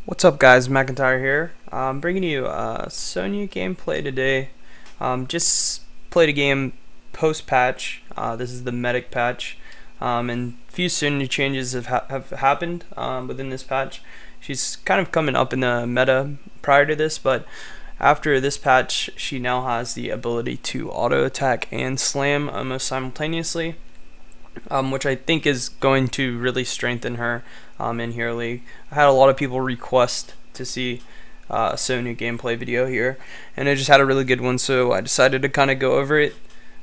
What's up guys, McIntyre here. I'm bringing you Sonya gameplay today. Just played a game post-patch. This is the medic patch. And a few Sonya changes have happened within this patch. She's kind of coming up in the meta prior to this, but after this patch she now has the ability to auto attack and slam almost simultaneously. Which I think is going to really strengthen her in Hero League. I had a lot of people request to see a Sonya gameplay video here, and I just had a really good one, so I decided to kind of go over it,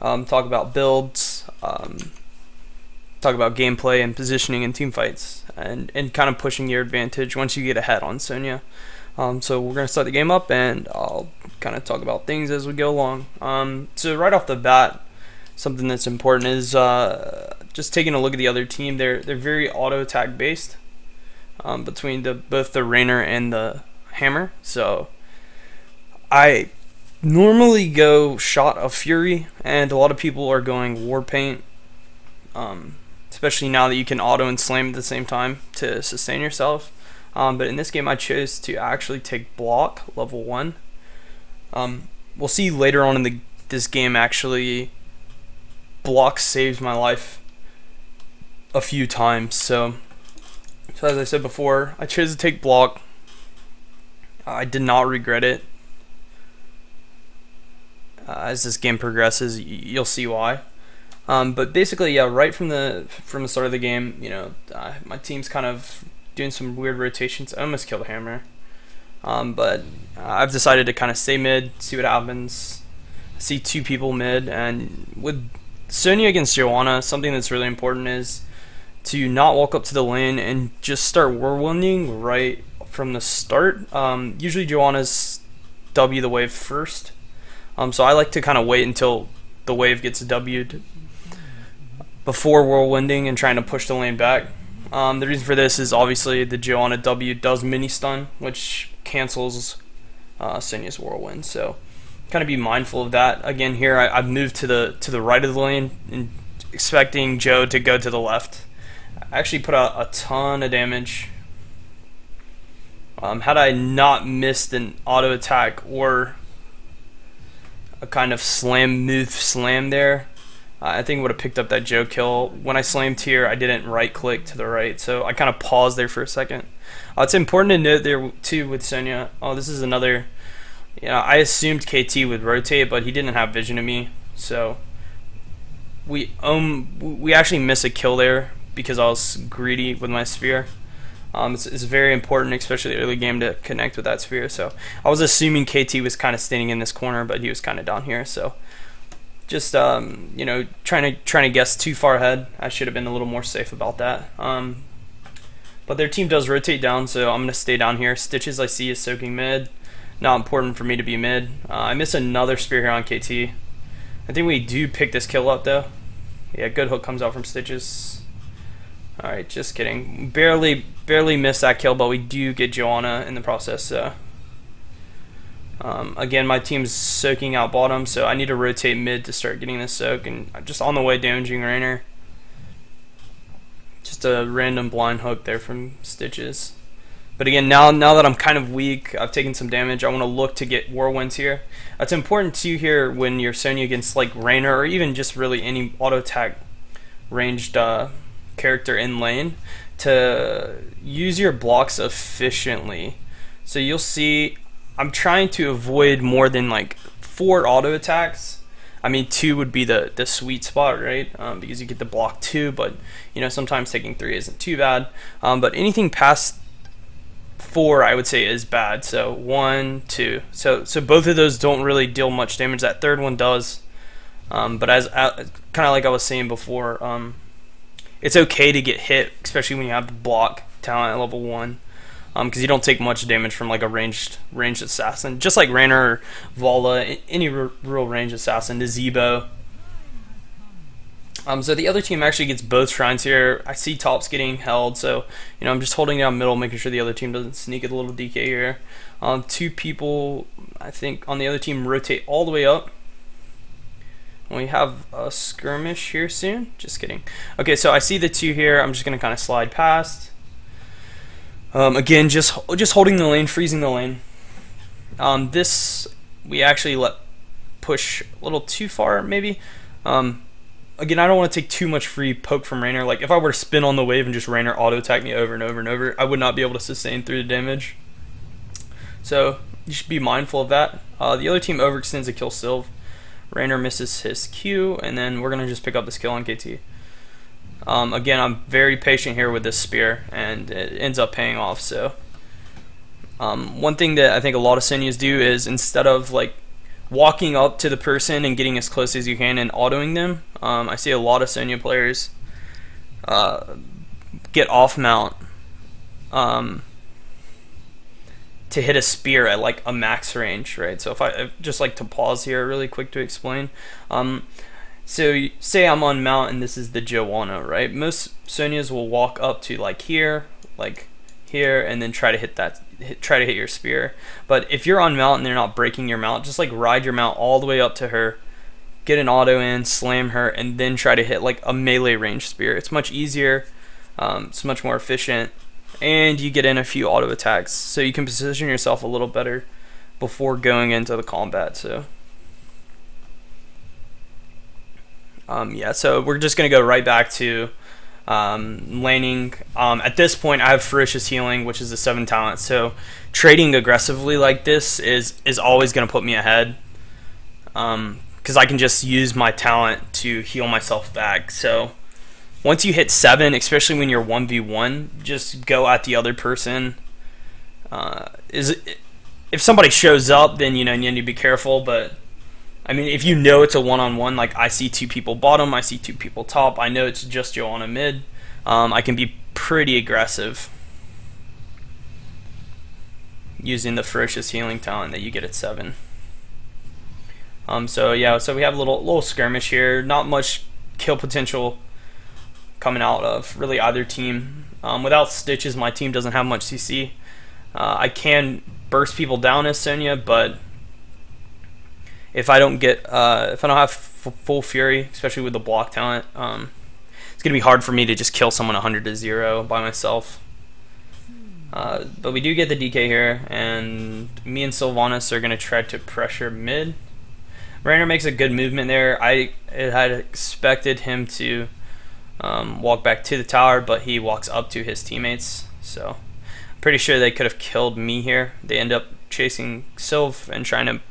talk about builds, talk about gameplay and positioning in team fights, and kind of pushing your advantage once you get ahead on Sonya. So we're going to start the game up, and I'll kind of talk about things as we go along. So right off the bat, something that's important is just taking a look at the other team. They're very auto attack based between both the Rainer and the Hammer. So I normally go Shot of Fury, and a lot of people are going War Paint, especially now that you can auto and slam at the same time to sustain yourself. But in this game I chose to actually take Block level 1. We'll see later on in this game actually Block saved my life a few times. So as I said before, I chose to take Block. I did not regret it. As this game progresses, you'll see why. But basically, yeah, right from the start of the game, you know, my team's kind of doing some weird rotations. I almost killed a Hammer, but I've decided to kind of stay mid, see what happens. I see two people mid, and with Sonya against Joanna, something that's really important is to not walk up to the lane and just start whirlwinding right from the start. Usually Joanna's W the wave first, so I like to kind of wait until the wave gets W'd before whirlwinding and trying to push the lane back. The reason for this is obviously the Joanna W does mini stun, which cancels Sonya's whirlwind, so kind of be mindful of that. Again, here I've moved to the right of the lane and expecting Joe to go to the left. I actually put out a ton of damage. Had I not missed an auto attack or a kind of move slam there, I think I would have picked up that Joe kill. When I slammed here, I didn't right click to the right, so I kind of paused there for a second. It's important to note there too with Sonya. Oh, this is another. I assumed KT would rotate, but he didn't have vision of me, so we actually missed a kill there because I was greedy with my spear. It's very important, especially early game, to connect with that spear. So I was assuming KT was kind of standing in this corner, but he was kind of down here. So just you know, trying to guess too far ahead. I should have been a little more safe about that. But their team does rotate down, so I'm gonna stay down here. Stitches I see is soaking mid. Not important for me to be mid. I miss another spear here on KT. I think we do pick this kill up though. Yeah, good hook comes out from Stitches. Alright, just kidding. Barely missed that kill, but we do get Joanna in the process. So again, my team's soaking out bottom, so I need to rotate mid to start getting this soak, and just on the way damaging Rainer. Just a random blind hook there from Stitches. But again, now that I'm kind of weak, I've taken some damage, I want to look to get whirlwinds here. It's important too here when you're Sonya against like Rainer, or even just really any auto attack ranged character in lane, to use your blocks efficiently. So you'll see I'm trying to avoid more than like 4 auto attacks. I mean, 2 would be the sweet spot, right? Because you get the block 2, but you know, sometimes taking 3 isn't too bad. But anything past 4 I would say is bad. So 1, 2. So both of those don't really deal much damage. That third one does. But as kind of like I was saying before, it's okay to get hit, especially when you have the block talent at level 1, because you don't take much damage from like a ranged assassin, just like Rainer or Vala, any real ranged assassin, the Zebo. So the other team actually gets both shrines here. I see tops getting held, so you know, I'm just holding down middle, making sure the other team doesn't sneak a little DK here. 2 people, I think, on the other team rotate all the way up. We have a skirmish here soon. Just kidding. Okay, so I see the 2 here. I'm just gonna kind of slide past. Again, just holding the lane, freezing the lane. This we actually let push a little too far, maybe. Again, I don't want to take too much free poke from Raynor. Like, if I were to spin on the wave and just Raynor auto-attack me over and over and over, I would not be able to sustain through the damage. So, you should be mindful of that. The other team overextends to kill Sylve. Raynor misses his Q, and then we're going to just pick up this kill on KT. Again, I'm very patient here with this spear, and it ends up paying off. So, one thing that I think a lot of Sonyas do is, instead of like walking up to the person and getting as close as you can and autoing them, I see a lot of Sonya players get off mount to hit a spear at like a max range, right? So if I just like to pause here really quick to explain. So say I'm on mount and this is the Joanna, right? Most Sonyas will walk up to like here, and then try to hit that, try to hit your spear. But if you're on mount and they're not breaking your mount, just like ride your mount all the way up to her, get an auto in, slam her, and then try to hit like a melee range spear. It's much easier, it's much more efficient, and you get in a few auto attacks, so you can position yourself a little better before going into the combat. So yeah, so we're just gonna go right back to laning. At this point I have Ferocious Healing, which is a 7 talent, so trading aggressively like this is always going to put me ahead, because I can just use my talent to heal myself back. So once you hit 7, especially when you're 1v1, just go at the other person. If somebody shows up, then you need to be careful, but I mean, if you know it's a one-on-one, like I see 2 people bottom, I see 2 people top, I know it's just Joanna mid, I can be pretty aggressive using the Ferocious Healing talent that you get at 7. So yeah, so we have a little skirmish here. Not much kill potential coming out of really either team. Without stitches, my team doesn't have much CC. I can burst people down as Sonya, but if I don't get, if I don't have full fury, especially with the block talent, it's gonna be hard for me to just kill someone 100-0 by myself. But we do get the DK here, and me and Sylvanas are gonna try to pressure mid. Raynor makes a good movement there. I had expected him to walk back to the tower, but he walks up to his teammates. So I'm pretty sure they could have killed me here. They end up chasing Sylve and trying to,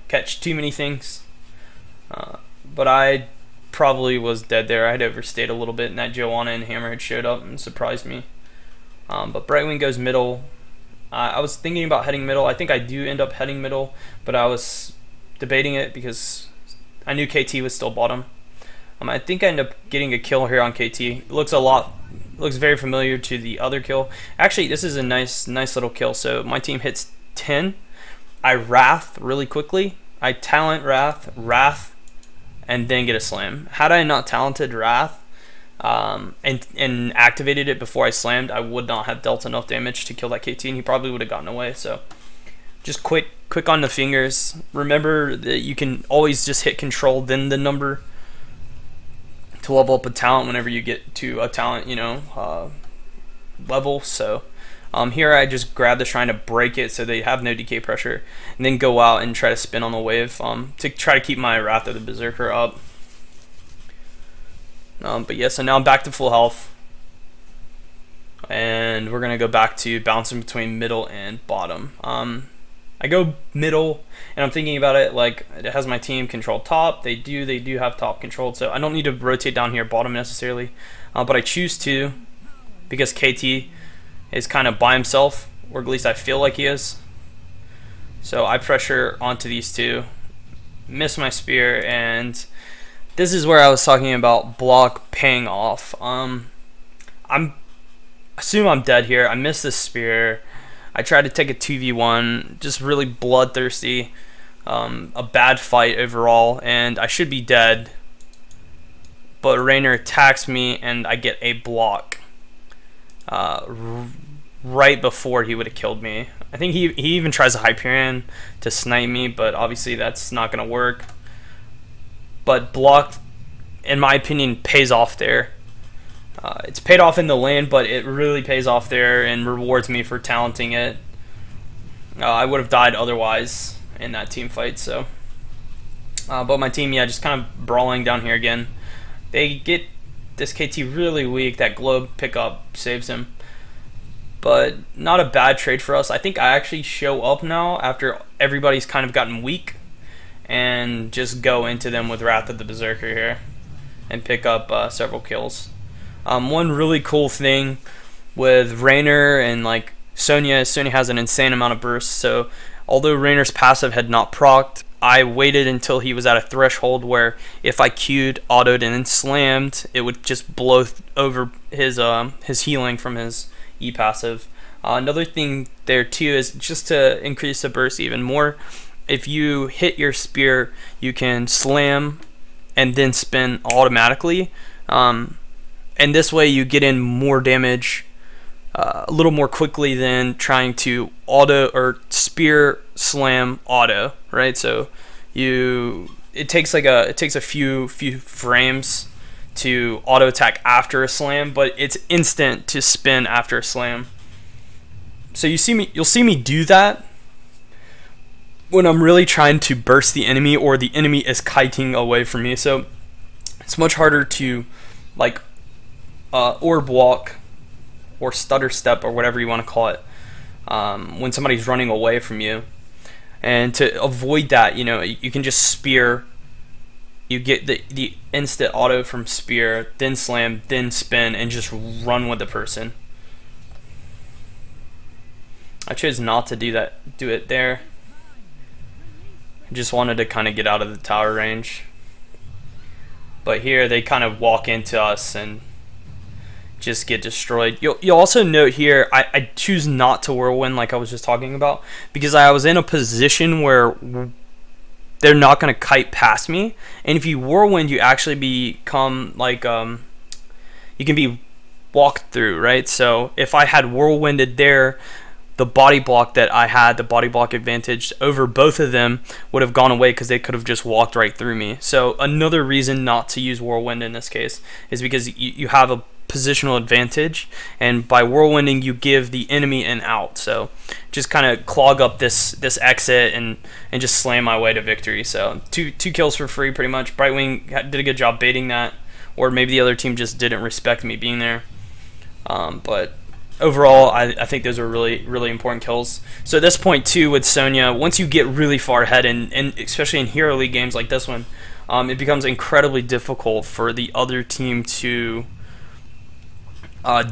catch too many things. But I probably was dead there. I had overstayed a little bit, and that Joanna and Hammerhead showed up and surprised me. But Brightwing goes middle. I was thinking about heading middle. I think I do end up heading middle, but I was debating it because I knew KT was still bottom. I think I end up getting a kill here on KT. It looks very familiar to the other kill. Actually, this is a nice little kill. So my team hits 10. I Wrath really quickly. I talent Wrath, and then get a slam. Had I not talented Wrath and activated it before I slammed, I would not have dealt enough damage to kill that KT, and he probably would have gotten away. So just quick on the fingers. Remember that you can always just hit control, then the number to level up a talent whenever you get to a talent, level. So here I just grab the shrine to break it so they have no DK pressure, and then go out and try to spin on the wave to try to keep my Wrath of the Berserker up. But yeah, so now I'm back to full health, and we're gonna go back to bouncing between middle and bottom. I go middle, and I'm thinking about it like it has my team controlled top. They do have top controlled, so I don't need to rotate down here bottom necessarily, but I choose to because KT is kind of by himself, or at least I feel like he is. So I pressure onto these 2, miss my spear, and this is where I was talking about block paying off. Assume I'm dead here. I miss this spear. I tried to take a 2v1, just really bloodthirsty, a bad fight overall, and I should be dead. But Raynor attacks me, and I get a block right before he would have killed me. I think he even tries a Hyperion to snipe me, but obviously that's not going to work. But block, in my opinion, pays off there. It's paid off in the lane, but it really pays off there and rewards me for talenting it. I would have died otherwise in that team fight. So, but my team, yeah, just kind of brawling down here again. They get this KT really weak. That globe pickup saves him, but not a bad trade for us. I think I actually show up now after everybody's kind of gotten weak, and just go into them with Wrath of the Berserker here and pick up several kills. One really cool thing with Raynor and like Sonya has an insane amount of bursts, so although Raynor's passive had not procced, I waited until he was at a threshold where if I Q'd, autoed, and then slammed, it would just blow over his healing from his E passive. Another thing there too is just to increase the burst even more. If you hit your spear, you can slam and then spin automatically, and this way you get in more damage a little more quickly than trying to auto or spear slam auto, right? So it takes a few frames to auto attack after a slam, but it's instant to spin after a slam. So you'll see me do that when I'm really trying to burst the enemy or the enemy is kiting away from me. So it's much harder to like orb walk or stutter step or whatever you want to call it when somebody's running away from you. And to avoid that, you can just spear. You get the instant auto from spear, then slam, then spin, and just run with the person. I chose not to do it there. I just wanted to kind of get out of the tower range. But here they kind of walk into us and just get destroyed. You'll also note here, I choose not to whirlwind like I was just talking about, because I was in a position where they're not going to kite past me, and if you whirlwind, you actually become like you can be walked through, right? So if I had whirlwinded there, the body block that I had, the body block advantage over both of them, would have gone away because they could have just walked right through me. So another reason not to use whirlwind in this case is because you have a positional advantage, and by whirlwinding you give the enemy an out. So just kind of clog up this exit and just slam my way to victory. So two kills for free pretty much. Brightwing did a good job baiting that, or maybe the other team just didn't respect me being there. But overall, I think those are really important kills. So at this point too with Sonya, once you get really far ahead, and especially in Hero League games like this one, it becomes incredibly difficult for the other team to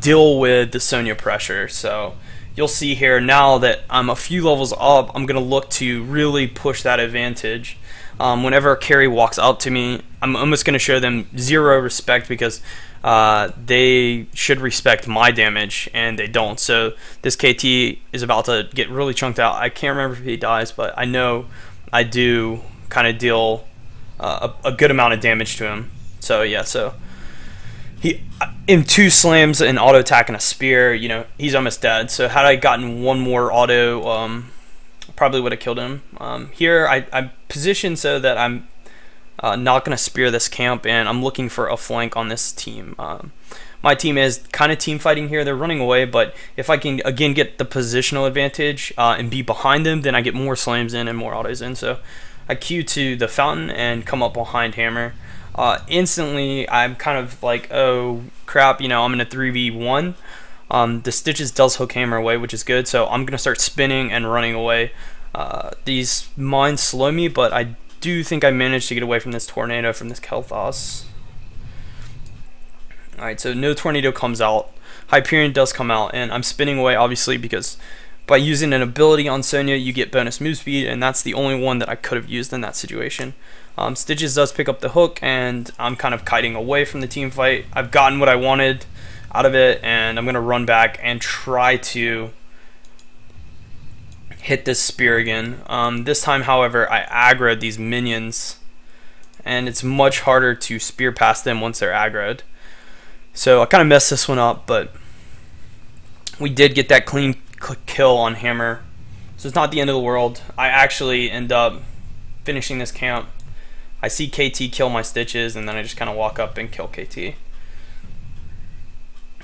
deal with the Sonya pressure. So you'll see here now that I'm a few levels up, I'm going to look to really push that advantage. Whenever a carry walks up to me, I'm almost going to show them zero respect, because they should respect my damage, and they don't. So this KT is about to get really chunked out. I can't remember if he dies, but I know I do kind of deal a good amount of damage to him. So yeah, so he in 2 slams, an auto attack, and a spear, he's almost dead. So had I gotten one more auto, probably would have killed him. Here I positioned so that I'm not going to spear this camp, and I'm looking for a flank on this team. My team is kind of team fighting here. They're running away, but if I can again get the positional advantage and be behind them, then I get more slams in and more autos in. So I Q to the fountain and come up behind Hammer. Instantly I'm kind of like, oh crap, I'm in a 3v1. The Stitches does hook Hammer away, which is good, so I'm gonna start spinning and running away. These mines slow me, but I do think I managed to get away from this tornado from this Kel'Thas. Alright, so no tornado comes out. Hyperion does come out, and I'm spinning away obviously, because by using an ability on Sonya you get bonus move speed, and that's the only one that I could have used in that situation. Stitches does pick up the hook, and I'm kind of kiting away from the team fight. I've gotten what I wanted out of it, and I'm going to run back and try to hit this spear again. This time, however, I aggroed these minions, and it's much harder to spear past them once they're aggroed. So I kind of messed this one up, but we did get that clean kill on Hammer. So it's not the end of the world. I actually end up finishing this camp. I see KT kill my Stitches, and then I just kind of walk up and kill KT.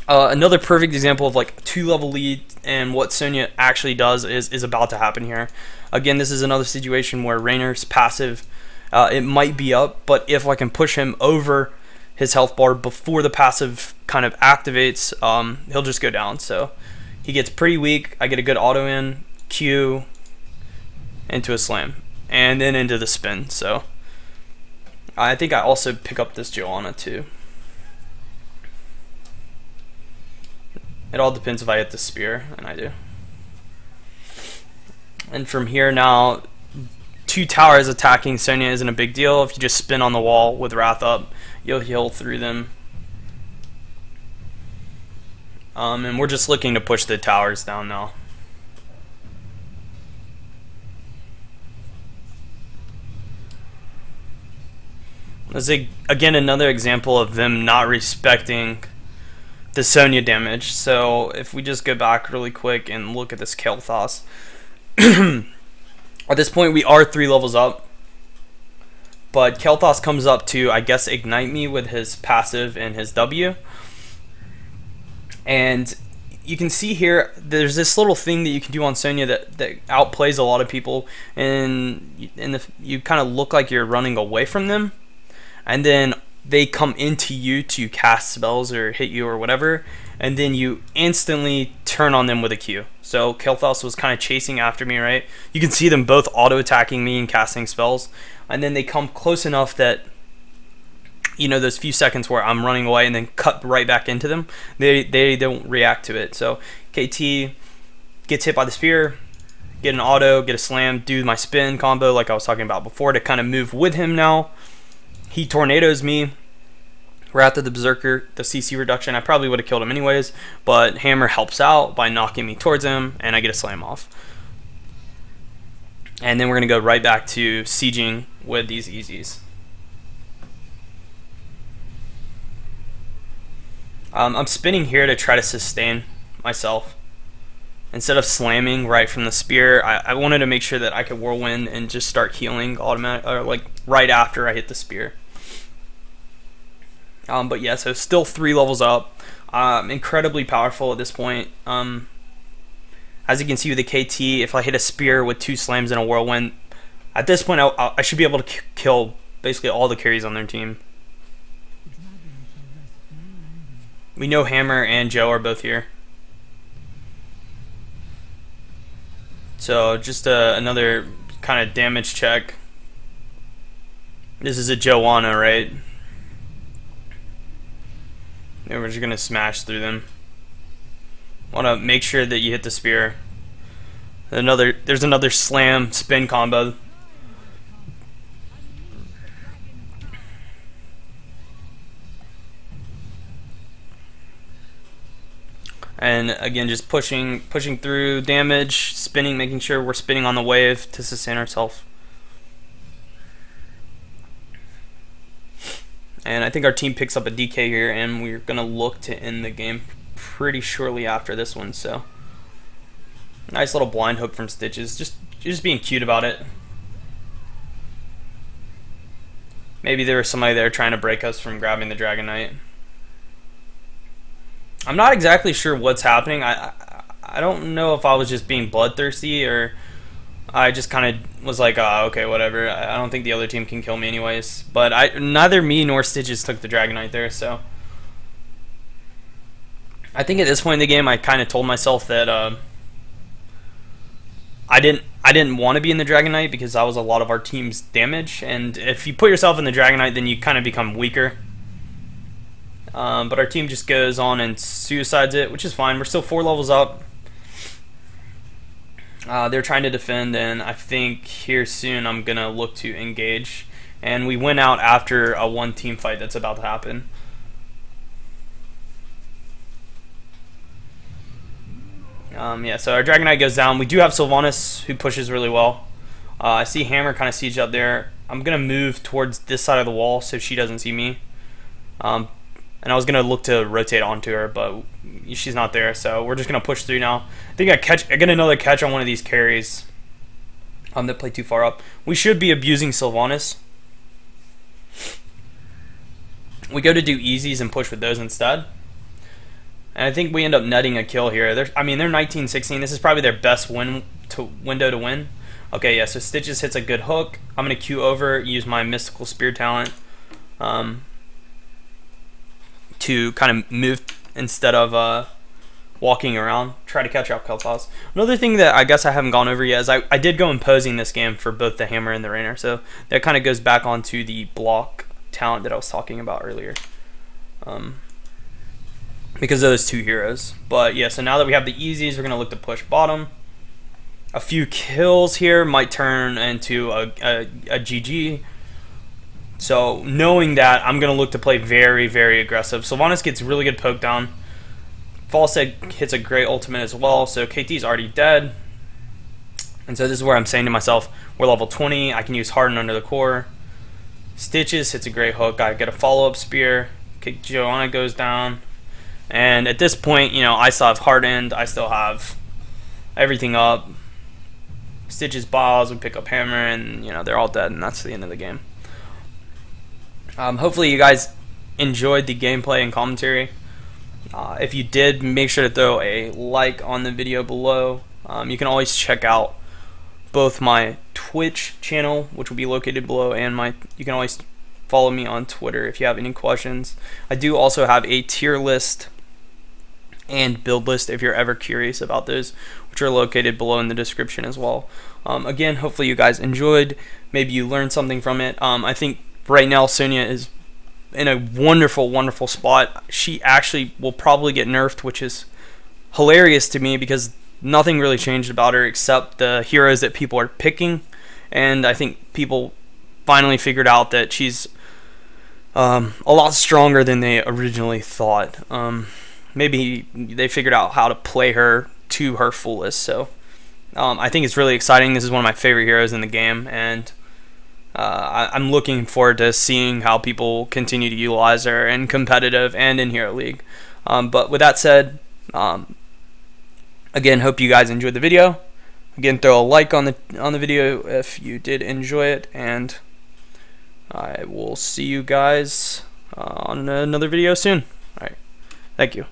Another perfect example of like a 2-level lead and what Sonya actually does is about to happen here. Again, this is another situation where Raynor's passive, it might be up, but if I can push him over his health bar before the passive kind of activates, he'll just go down. So he gets pretty weak. I get a good auto in, Q, into a slam, and then into the spin. So I think I also pick up this Joanna too. It all depends if I hit the spear, and I do. And from here now, 2 towers attacking Sonya isn't a big deal. If you just spin on the wall with Wrath up, you'll heal through them. And we're just looking to push the towers down now. This is again another example of them not respecting the Sonya damage. So if we just go back really quick and look at this Kael'thas, at this point we are 3 levels up, but Kael'thas comes up to, I guess, ignite me with his passive and his W, and you can see here there's this little thing that you can do on Sonya that outplays a lot of people, and you kind of look like you're running away from them, and then they come into you to cast spells or hit you or whatever, and then you instantly turn on them with a Q. So Kael'thas was kind of chasing after me, right? You can see them both auto-attacking me and casting spells, and then they come close enough that, you know, those few seconds where I'm running away and then cut right back into them, they don't react to it. So KT gets hit by the spear, get an auto, get a slam, do my spin combo like I was talking about before to kind of move with him now. He tornadoes me. Wrath of the Berserker, the CC reduction, I probably would have killed him anyways, but Hammer helps out by knocking me towards him, and I get a slam off. And then we're going to go right back to sieging with these easies. I'm spinning here to try to sustain myself. Instead of slamming right from the spear, I wanted to make sure that I could whirlwind and just start healing automatic, or like right after I hit the spear. But yeah, so still 3 levels up. Incredibly powerful at this point. As you can see with the KT, if I hit a spear with 2 slams and a whirlwind, at this point I should be able to kill basically all the carries on their team. We know Hammer and Joe are both here. So just another kind of damage check. This is a Joanna, right? And we're just going to smash through them. Want to make sure that you hit the spear. There's another slam spin combo. And again, just pushing through damage, spinning, making sure we're spinning on the wave to sustain ourselves. And I think our team picks up a DK here, and we're going to look to end the game pretty shortly after this one. So nice little blind hook from Stitches, just being cute about it. Maybe there was somebody there trying to break us from grabbing the Dragon Knight. I'm not exactly sure what's happening. I don't know if I was just being bloodthirsty or I just kind of was like, okay, whatever. I don't think the other team can kill me anyways. But neither me nor Stitches took the Dragon Knight there, so I think at this point in the game, I kind of told myself that I didn't want to be in the Dragon Knight because that was a lot of our team's damage. And if you put yourself in the Dragon Knight, then you kind of become weaker. But our team just goes on and suicides it, which is fine. We're still 4 levels up. They're trying to defend, and I think here soon I'm going to look to engage. And we win out after a 1-team fight that's about to happen. Yeah, so our Dragon Knight goes down. We do have Sylvanas, who pushes really well. I see Hammer kind of siege up there. I'm going to move towards this side of the wall so she doesn't see me. And I was going to look to rotate onto her, but she's not there, so we're just going to push through now. I think I get another catch on one of these carries that play too far up. We should be abusing Sylvanas. We go to do easies and push with those instead. And I think we end up netting a kill here. I mean, they're 19-16. This is probably their best window to win. Okay, yeah, so Stitches hits a good hook. I'm going to Q over, use my Mystical Spear talent to kind of move instead of walking around, try to catch out Kel'Thas. Another thing that I guess I haven't gone over yet is I did go imposing this game for both the Hammer and the Rainer, so that kind of goes back onto the block talent that I was talking about earlier. Because of those two heroes. But yeah, so now that we have the easies, we're going to look to push bottom. A few kills here might turn into a GG. So knowing that, I'm going to look to play very, very aggressive. Sylvanas gets really good poke down. Falstad hits a great ultimate as well, so KT's already dead. And so this is where I'm saying to myself, we're level 20, I can use Harden under the core. Stitches hits a great hook, I get a follow-up spear. Joanna goes down. And at this point, you know, I still have Hardened, I still have everything up. Stitches balls, we pick up Hammer, and you know, they're all dead, and that's the end of the game. Hopefully you guys enjoyed the gameplay and commentary. If you did, make sure to throw a like on the video below. You can always check out both my Twitch channel, which will be located below, and you can always follow me on Twitter if you have any questions. I do also have a tier list and build list if you're ever curious about those, which are located below in the description as well. Again, hopefully you guys enjoyed. Maybe you learned something from it. I think right now Sonya is in a wonderful, wonderful spot. She actually will probably get nerfed, which is hilarious to me because nothing really changed about her except the heroes that people are picking. And I think people finally figured out that she's a lot stronger than they originally thought. Maybe they figured out how to play her to her fullest. So I think it's really exciting. This is one of my favorite heroes in the game, and I'm looking forward to seeing how people continue to utilize her in competitive and in Hero League. But with that said, again, hope you guys enjoyed the video. Again, throw a like on the video if you did enjoy it, and I will see you guys on another video soon. All right, thank you.